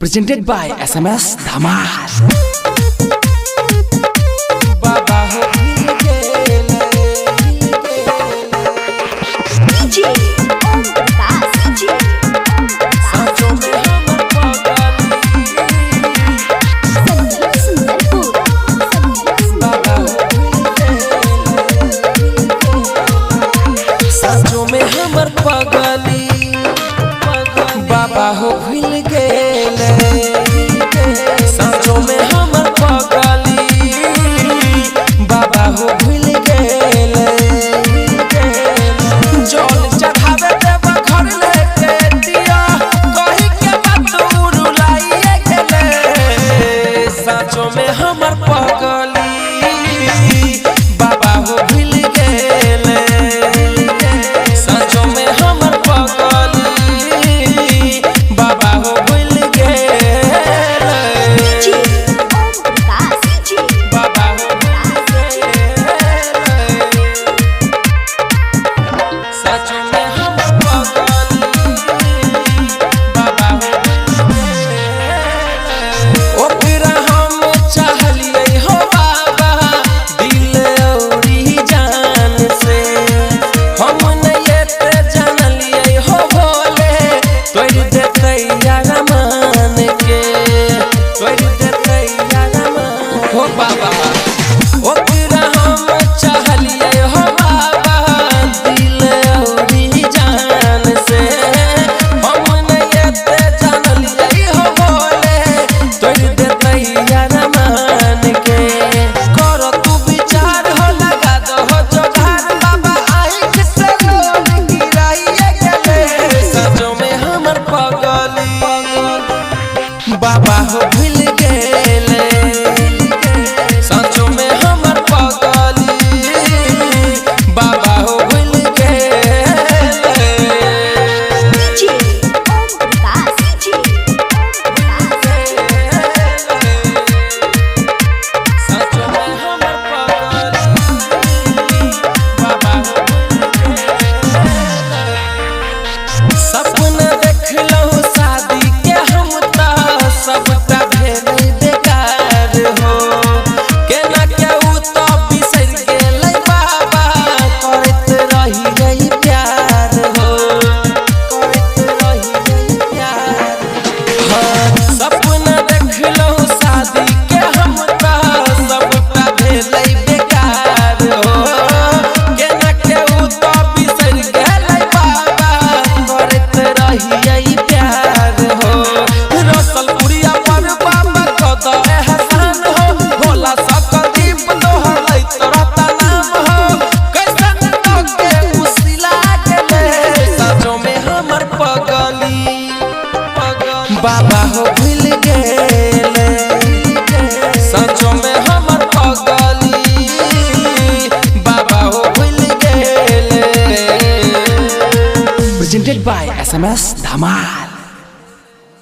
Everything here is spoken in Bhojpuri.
Presented by SMS Dhamal. हमर पगली बाबा हो भूल गेले सांचो में हमर पगली बाबा हो भूल गेले जल चढ़ावे देव घर लेके दिया कही के बात उड़ाइए गेले सांचो में हमर पगली बाबा हो भूल गेले हो बाबा ओकरा हम चाहलिए हो बाबा दिल औरी जान से हम नहीं ते जानलिए हो बोले तोड़ देते यार मान के कर तू विचार हो लगा दो हो जोगार बाबा आँख से लोग गिराइए गेले सचो में हमर पगली बाबा हो भूल गेले सांचो में हमर पगली बाबा हो भूल गेले सांचो में हमर पगली बाबा हो भूल गेले सपना देखलहु शादी के हम ता सबटा भेल बेकार हो केना केहू तो बिसर गेलै बाबा करत रही गई प्यार हो करत रही गई प्यार हाँ सपना देखलहु शादी के हम ता सबटा भेलै बेकार हो केना केहू तो बिसर गेलै बाबा करत रही गई प्यार हो रसल पुरिया पर बाबा कद एहसान हो भोला सकल दीप दोहरै तोरा नाम हो कैसन के उसिला गेले सचो में हमर पगली बाबा हो भूल गेले सचो में हमर पगली बाबा हो भूल गेले Presented by SMS Dhamal.